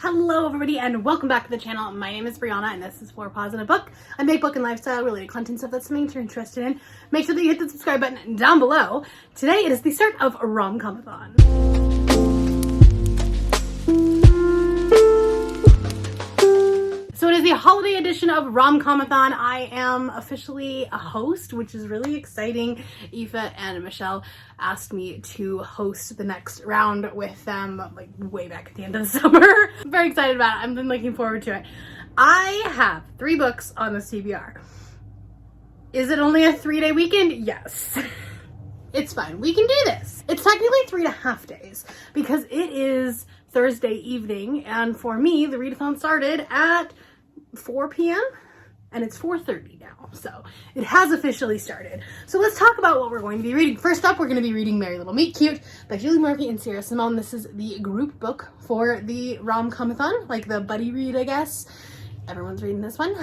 Hello everybody and welcome back to the channel. My name is Brianna and this is For Pause in a Book. I make book and lifestyle related content, so if that's something you're interested in, make sure that you hit the subscribe button down below. Today it is the start of RomCom-athon. So it is the holiday edition of RomCom-athon. I am officially a host, which is really exciting. Aoife and Michelle asked me to host the next round with them like way back at the end of the summer. I'm very excited about it. I've been looking forward to it. I have 3 books on the TBR. Is it only a 3-day weekend? Yes. It's fine. We can do this. It's technically 3.5 days because it is Thursday evening, and for me, the readathon started at 4 p.m. and it's 4:30 now, so it has officially started. So let's talk about what we're going to be reading. First up, we're going to be reading Merry Little Meet Cute by Julie Murphy and Sarah Simone. This is the group book for the RomComathon, like the buddy read, I guess. Everyone's reading this one.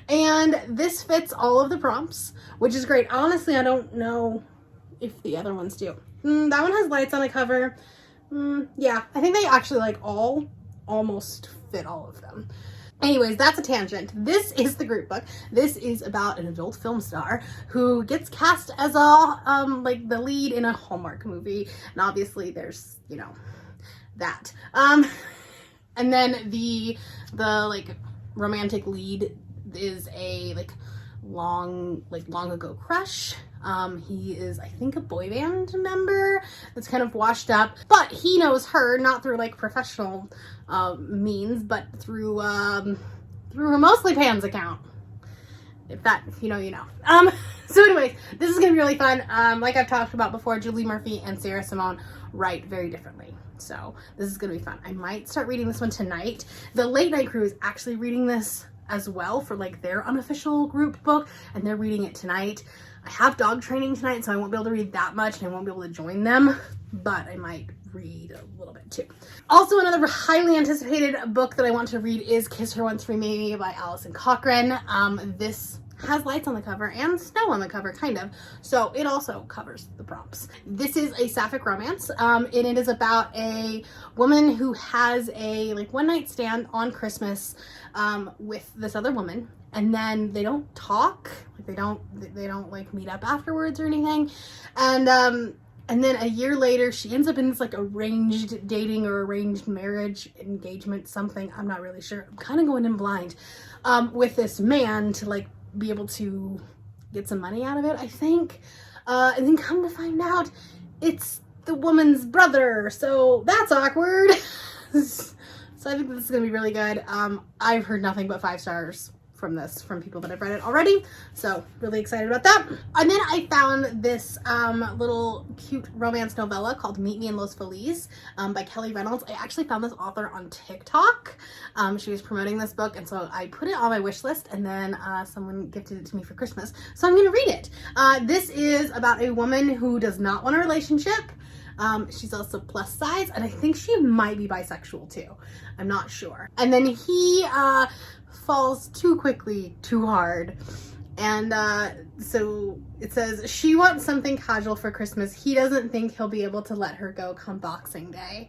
And this fits all of the prompts, which is great. Honestly, I don't know if the other ones do. That one has lights on the cover. Yeah, I think they actually like almost fit all of them. Anyways, that's a tangent. This is the group book. This is about an adult film star who gets cast as a like the lead in a Hallmark movie, and obviously there's, you know, that. And then the like romantic lead is a long ago crush. He is, I think, a boy band member that's kind of washed up, but he knows her not through like professional means, but through her Mostly Pans account. If you know, you know. So anyways, this is gonna be really fun. Like I've talked about before, Julie Murphy and Sarah Simone write very differently, so this is gonna be fun. I might start reading this one tonight. The Late Night Crew is actually reading this as well for like their unofficial group book, and they're reading it tonight. I have dog training tonight, so I won't be able to read that much and I won't be able to join them, but I might read a little bit too. Also, another highly anticipated book that I want to read is Kiss Her Once Remain Me by Alison Cochrane. This has lights on the cover and snow on the cover, kind of, so it also covers the prompts. This is a sapphic romance, and it is about a woman who has a one night stand on Christmas with this other woman, and then they don't talk, they don't like meet up afterwards or anything, and then a year later she ends up in this like arranged dating or arranged marriage, engagement, something, I'm not really sure, I'm kind of going in blind, with this man to like be able to get some money out of it, I think, and then come to find out it's the woman's brother, so that's awkward. So I think this is gonna be really good. I've heard nothing but 5 stars from people that have read it already, so really excited about that. And then I found this little cute romance novella called Meet Me in Los Feliz by Kelly Reynolds. I actually found this author on TikTok. She was promoting this book, and so I put it on my wish list, and then someone gifted it to me for Christmas, so I'm gonna read it. This is about a woman who does not want a relationship. She's also plus size, and I think she might be bisexual too. I'm not sure. And then he falls too quickly, too hard. And so it says, she wants something casual for Christmas. He doesn't think he'll be able to let her go come Boxing Day.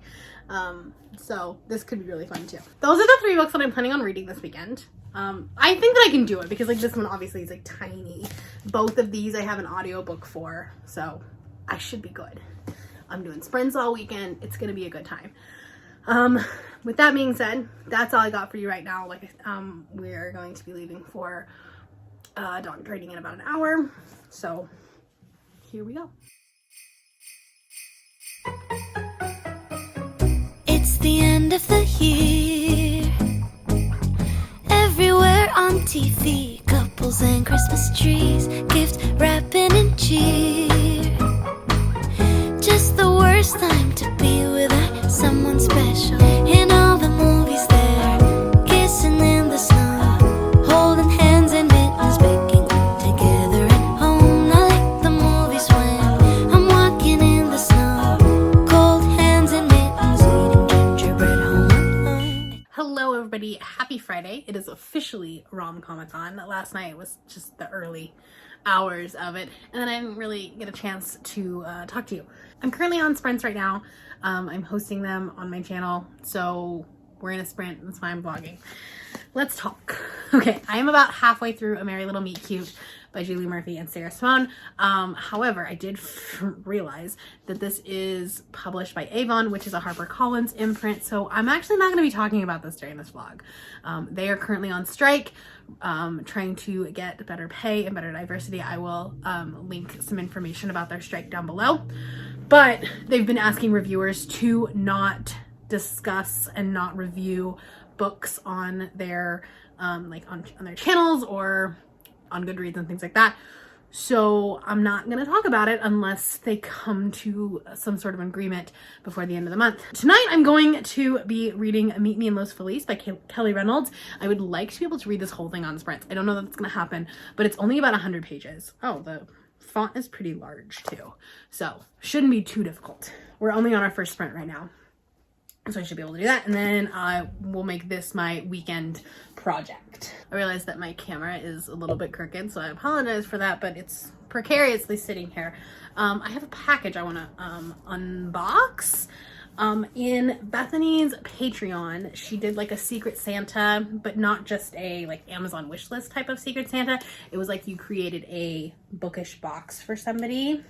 So this could be really fun too. Those are the 3 books that I'm planning on reading this weekend. I think that I can do it because like this one obviously is like tiny. Both of these I have an audiobook for, so I should be good. I'm doing sprints all weekend. It's gonna be a good time. With that being said, that's all I got for you right now. We are going to be leaving for dog training in about an hour. So here we go. It's the end of the year. Everywhere on TV, couples and Christmas trees, gift wrapping and cheer. Just the worst time to be without someone special. In all the movies they're kissing in the snow, holding hands and mittens, baking together at home. Not like the movies when I'm walking in the snow, cold hands and mittens, eating gingerbread home alone. Hello everybody, happy Friday. It is officially RomCom-athon. Last night was just the early hours of it, and then I didn't really get a chance to talk to you. I'm currently on sprints right now. I'm hosting them on my channel, so we're in a sprint. That's why I'm vlogging. Let's talk. Okay, I am about halfway through A Merry Little Meet Cute by Julie Murphy and Sarah Simone. However, I did realize that this is published by Avon, which is a HarperCollins imprint, so I'm actually not going to be talking about this during this vlog. They are currently on strike, trying to get better pay and better diversity. I will link some information about their strike down below. But they've been asking reviewers to not discuss and not review books on their like on their channels or on Goodreads and things like that. So I'm not going to talk about it unless they come to some sort of agreement before the end of the month. Tonight I'm going to be reading Meet Me in Los Feliz by Kelly Reynolds. I would like to be able to read this whole thing on sprints. I don't know that it's going to happen, but it's only about 100 pages. Oh, the font is pretty large too, so shouldn't be too difficult. We're only on our first sprint right now, so I should be able to do that, and then I will make this my weekend project. I realize that my camera is a little bit crooked, so I apologize for that, but it's precariously sitting here. I have a package I want to unbox. In Bethany's Patreon, she did like a Secret Santa, but not just a like Amazon wish list type of Secret Santa. It was like you created a bookish box for somebody,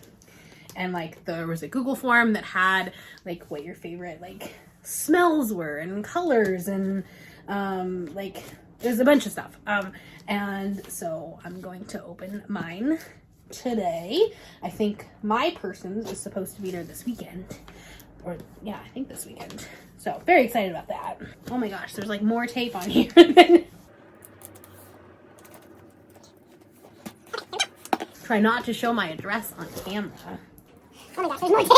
and like there was a Google form that had like what your favorite like smells were and colors and like there's a bunch of stuff. And so I'm going to open mine today. I think my person's is supposed to be there this weekend. Or yeah, I think this weekend. So very excited about that. Oh my gosh, there's like more tape on here than... Try not to show my address on camera. Oh my gosh, there's more tape.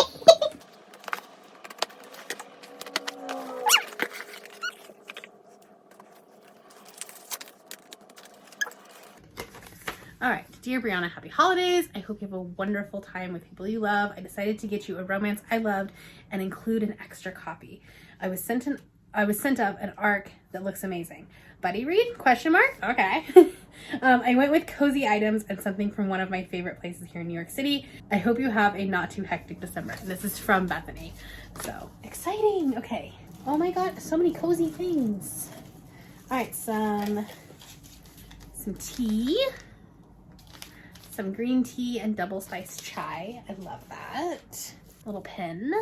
All right, dear Brianna, happy holidays. I hope you have a wonderful time with people you love. I decided to get you a romance I loved and include an extra copy. I was sent up an ARC that looks amazing. Buddy read? Question mark? Okay. I went with cozy items and something from one of my favorite places here in New York City. I hope you have a not too hectic December. And this is from Bethany. So exciting. Okay. Oh my God, so many cozy things. All right, some tea. Some green tea and double spiced chai. I love that. Little pen.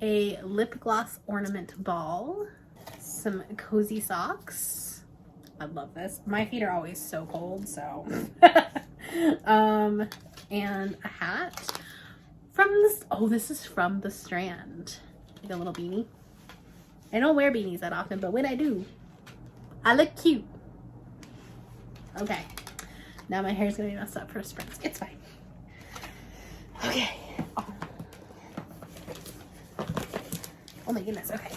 A lip gloss ornament ball. Some cozy socks. I love this. My feet are always so cold, so. And a hat. From this, oh, this is from the Strand. Like a little beanie. I don't wear beanies that often, but when I do, I look cute. Okay. Now my hair's gonna be messed up for sprints. It's fine. Okay. Oh my goodness. Okay.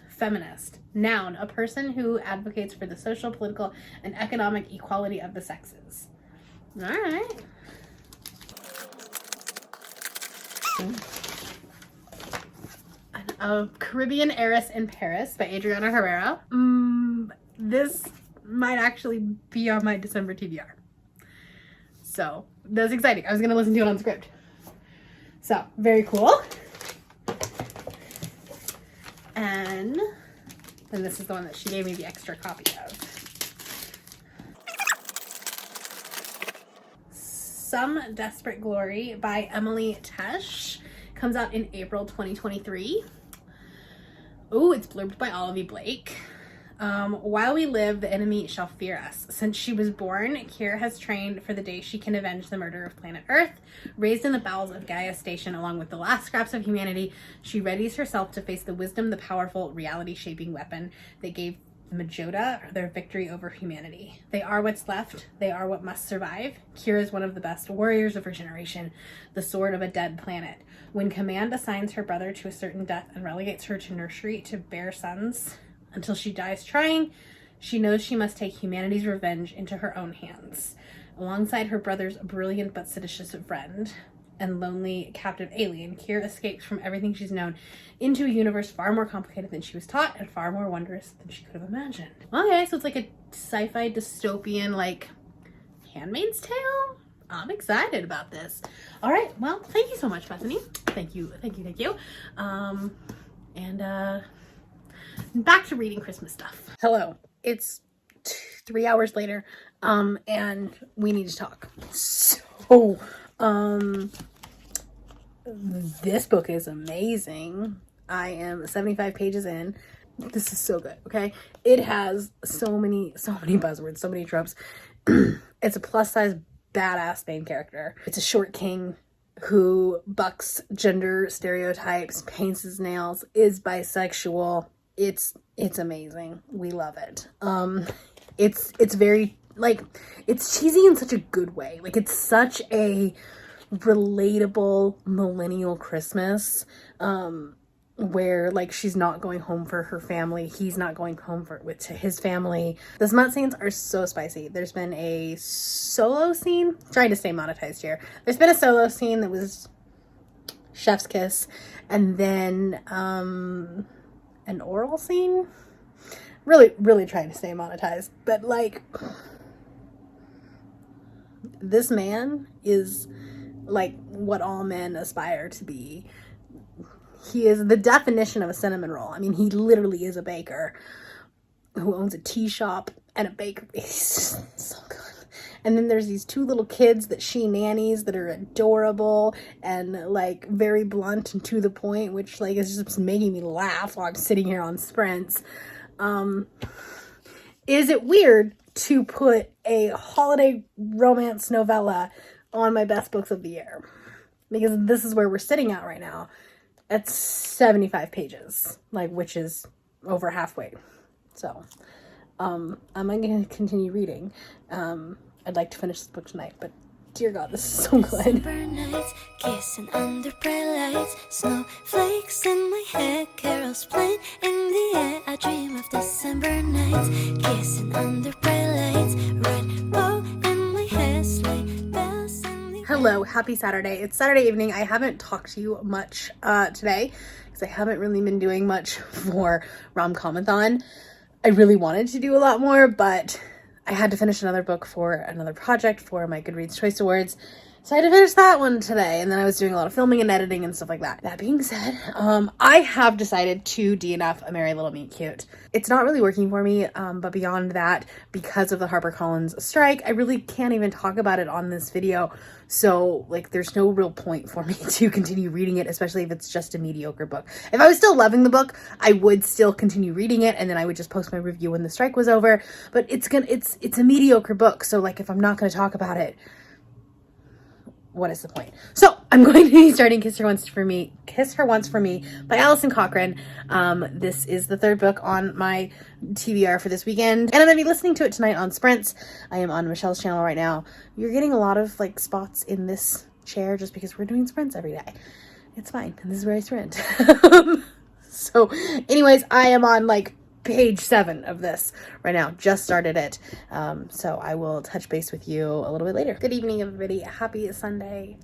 Feminist. Noun, a person who advocates for the social, political, and economic equality of the sexes. All right. A Caribbean Heiress in Paris by Adriana Herrera. This might actually be on my December TBR. So that's exciting. I was gonna listen to it on script. So very cool. And then this is the one that she gave me the extra copy of. Some Desperate Glory by Emily Tesh comes out in April 2023. Oh, it's blurbed by Olivia Blake. While we live, the enemy shall fear us. Since she was born, Kira has trained for the day she can avenge the murder of planet Earth. Raised in the bowels of Gaia Station along with the last scraps of humanity, she readies herself to face the wisdom, the powerful, reality-shaping weapon that gave the Majota their victory over humanity. They are what's left. They are what must survive. Kira is one of the best warriors of her generation, the sword of a dead planet. When command assigns her brother to a certain death and relegates her to nursery to bear sons until she dies trying, she knows she must take humanity's revenge into her own hands. Alongside her brother's brilliant but seditious friend and lonely captive alien, Kira escapes from everything she's known into a universe far more complicated than she was taught and far more wondrous than she could have imagined. Okay, so it's like a sci-fi dystopian, like Handmaid's Tale? I'm excited about this. All right, well, thank you so much, Bethany. Thank you. And back to reading Christmas stuff. Hello, it's 3 hours later, and we need to talk. So, this book is amazing. I am 75 pages in. This is so good, okay? It has so many buzzwords, so many tropes. It's a plus-size badass main character. It's a short king who bucks gender stereotypes, paints his nails, is bisexual. It's amazing. We love it. It's very, like, it's cheesy in such a good way. Like, it's such a relatable millennial Christmas, where, like, she's not going home for her family, he's not going home to his family. The smut scenes are so spicy. There's been a solo scene, trying to stay monetized here. There's been a solo scene that was chef's kiss, and then an oral scene. Really trying to stay monetized, but like, this man is like what all men aspire to be. He is the definition of a cinnamon roll. I mean, he literally is a baker who owns a tea shop and a bakery. He's just so good. And then there's these two little kids that she nannies that are adorable and, like, very blunt and to the point, which, like, is just making me laugh while I'm sitting here on sprints. Is it weird to put a holiday romance novella on my best books of the year? Because this is where we're sitting at right now. At 75 pages, like, which is over halfway. So, I'm going to continue reading. I'd like to finish this book tonight, but dear God, this is so good. December nights, kissing under bright lights, snowflakes in my hair, carols playing in the air. I dream of December nights, kissing under bright lights, red bow in my hair, sleigh bells in the Hello, happy Saturday. It's Saturday evening. I haven't talked to you much today because I haven't really been doing much for RomCom-athon. I really wanted to do a lot more, but I had to finish another book for another project for my Goodreads Choice Awards. So I had to finish that one today, and then I was doing a lot of filming and editing and stuff like that. That being said, I have decided to DNF A Merry Little Meet Cute. It's not really working for me, but beyond that, because of the HarperCollins strike, I really can't even talk about it on this video. So, like, there's no real point for me to continue reading it, especially if it's just a mediocre book. If I was still loving the book, I would still continue reading it, and then I would just post my review when the strike was over. But it's a mediocre book, so, like, if I'm not going to talk about it, what is the point? So I'm going to be starting Kiss Her Once for Me by Alison Cochrane. This is the third book on my TBR for this weekend, and I'm going to be listening to it tonight on sprints. I am on Michelle's channel right now. You're getting a lot of, like, spots in this chair just because we're doing sprints every day. It's fine, and this is where I sprint. So anyways, I am on, like, page 7 of this right now. Just started it. So I will touch base with you a little bit later. Good evening, everybody. Happy Sunday.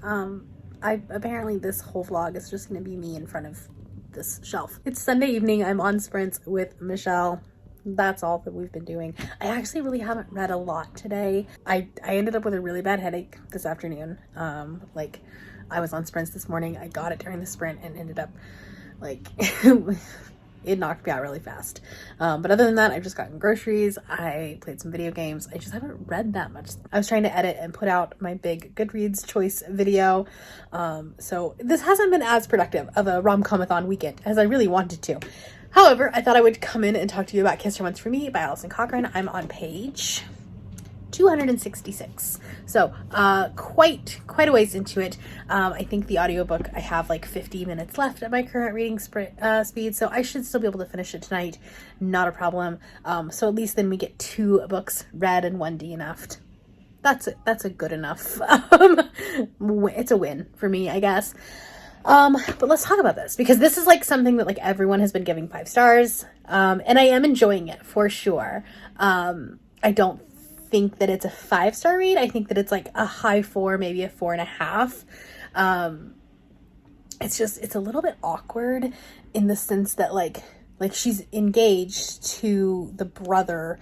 Apparently this whole vlog is just going to be me in front of this shelf. It's Sunday evening. I'm on sprints with Michelle. That's all that we've been doing. I actually really haven't read a lot today. I ended up with a really bad headache this afternoon. Like, I was on sprints this morning. I got it during the sprint and ended up, like, it knocked me out really fast. But other than that, I've just gotten groceries. I played some video games. I just haven't read that much. I was trying to edit and put out my big Goodreads choice video. So this hasn't been as productive of a RomCom-athon weekend as I really wanted to. However, I thought I would come in and talk to you about Kiss Her Once for Me by Alison Cochrane. I'm on page 266. So quite a ways into it. I think the audiobook, I have like 50 minutes left at my current reading speed, so I should still be able to finish it tonight. Not a problem. So at least then we get 2 books read and 1 DNF'd. That's a good enough. It's a win for me, I guess. But let's talk about this, because this is like something that, like, everyone has been giving 5 stars. And I am enjoying it for sure. I don't think that it's a 5-star read. I think that it's like a high 4, maybe a 4.5. It's a little bit awkward in the sense that like she's engaged to the brother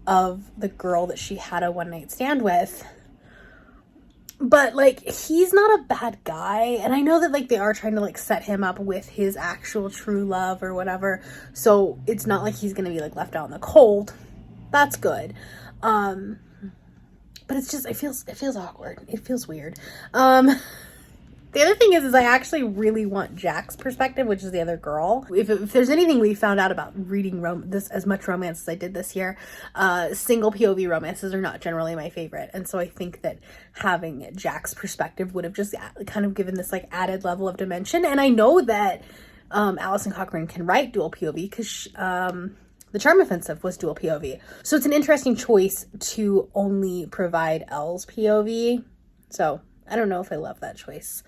of the girl that she had a one-night stand with, But like, he's not a bad guy, and I know that like they are trying to like set him up with his actual true love or whatever, so it's not like he's gonna be like left out in the cold. That's good. But it's just, it feels awkward. It feels weird. The other thing is I actually really want Jack's perspective, which is the other girl. If there's anything we found out about reading this as much romance as I did this year, single POV romances are not generally my favorite. And so I think that having Jack's perspective would have just kind of given this like added level of dimension. And I know that Alison Cochrane can write dual POV because The Charm Offensive was dual POV. So it's an interesting choice to only provide Elle's POV. So I don't know if I love that choice,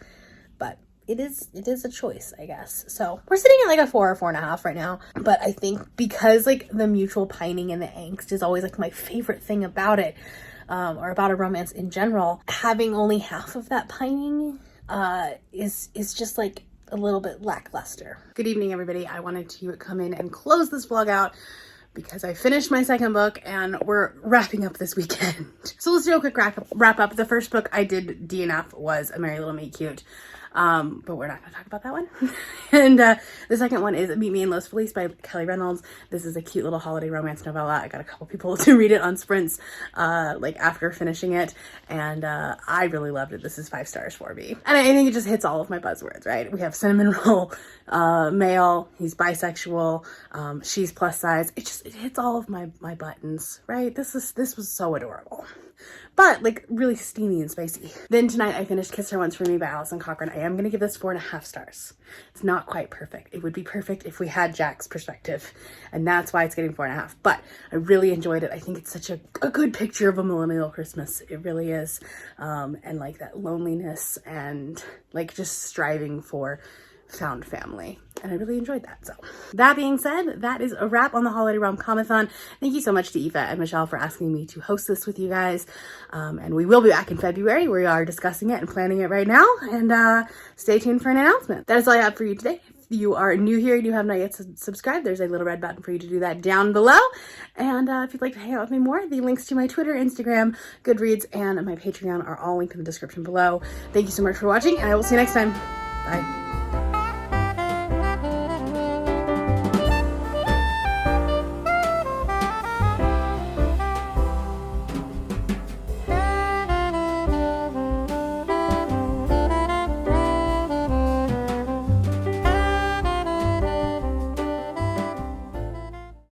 but it is a choice, I guess. So we're sitting at like a 4 or 4.5 right now. But I think because like the mutual pining and the angst is always like my favorite thing about it, or about a romance in general, having only half of that pining is just like a little bit lackluster. Good evening, everybody. I wanted to come in and close this vlog out because I finished my second book and we're wrapping up this weekend. So let's do a quick wrap up. The first book I did DNF was A Merry Little Meet Cute. But we're not going to talk about that one. And the second one is Meet Me in Los Feliz by Kelly Reynolds. This is a cute little holiday romance novella. I got a couple people to read it on sprints, like after finishing it. And I really loved it. This is 5 stars for me. And I think it just hits all of my buzzwords, right? We have cinnamon roll, male, he's bisexual, she's plus size. It hits all of my buttons, right? This was so adorable. But like really steamy and spicy. Then tonight I finished Kiss Her Once for Me by Alison Cochrane. I am going to give this 4.5 stars. It's not quite perfect. It would be perfect if we had Jack's perspective. And that's why it's getting 4.5. But I really enjoyed it. I think it's such a good picture of a millennial Christmas. It really is. And like that loneliness and like just striving for found family. And I really enjoyed that. So that being said, that is a wrap on the holiday RomCom-athon. Thank you so much to Aoife and Michelle for asking me to host this with you guys. And we will be back in February. We are discussing it and planning it right now. And stay tuned for an announcement. That is all I have for you today. If you are new here and you have not yet subscribed, there's a little red button for you to do that down below. And if you'd like to hang out with me more, the links to my Twitter, Instagram, Goodreads, and my Patreon are all linked in the description below. Thank you so much for watching, and I will see you next time. Bye.